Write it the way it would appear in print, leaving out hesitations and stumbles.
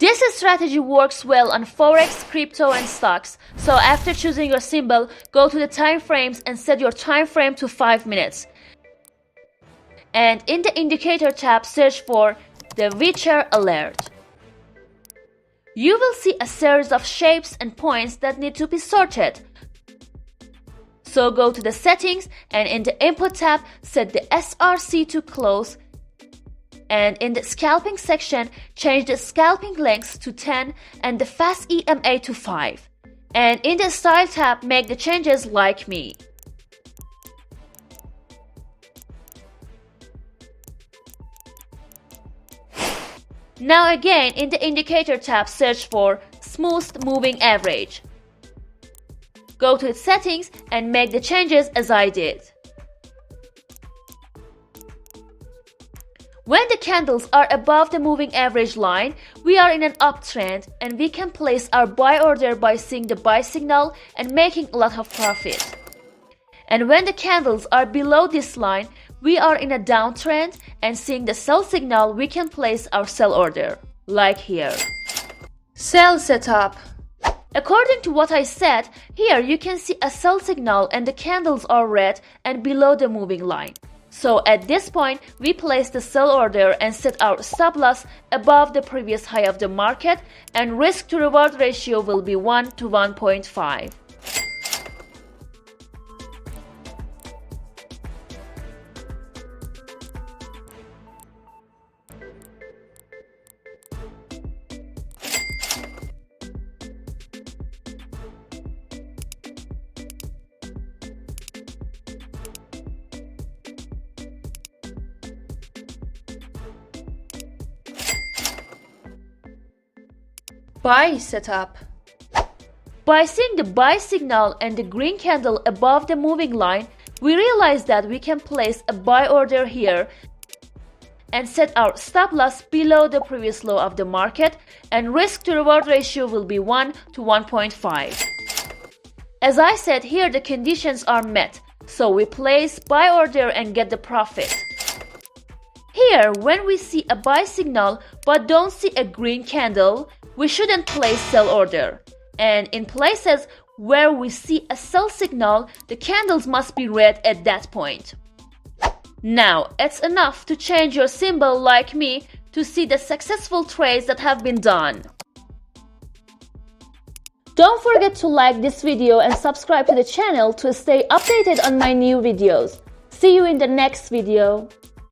This strategy works well on Forex, crypto and stocks. So after choosing your symbol, go to the time frames and set your time frame to 5 minutes. And in the indicator tab, search for the Witcher alert. You will see a series of shapes and points that need to be sorted. So go to the settings and in the input tab, set the SRC to close. And in the scalping section, change the scalping length to 10 and the fast EMA to 5. And in the style tab, make the changes like me. Now again, in the indicator tab, search for smooth moving average. Go to its settings and make the changes as I did. When the candles are above the moving average line, we are in an uptrend and we can place our buy order by seeing the buy signal and making a lot of profit. And when the candles are below this line, we are in a downtrend and seeing the sell signal, we can place our sell order, like here. Sell setup. According to what I said, here you can see a sell signal and the candles are red and below the moving line. So at this point, we place the sell order and set our stop loss above the previous high of the market, and risk to reward ratio will be 1 to 1.5. Buy setup. By seeing the buy signal and the green candle above the moving line, we realize that we can place a buy order here and set our stop loss below the previous low of the market, and risk to reward ratio will be 1 to 1.5. As I said, here the conditions are met, so we place buy order and get the profit. Here, when we see a buy signal but don't see a green candle, we shouldn't place sell order. And in places where we see a sell signal, the candles must be red at that point. Now, it's enough to change your symbol like me to see the successful trades that have been done. Don't forget to like this video and subscribe to the channel to stay updated on my new videos. See you in the next video.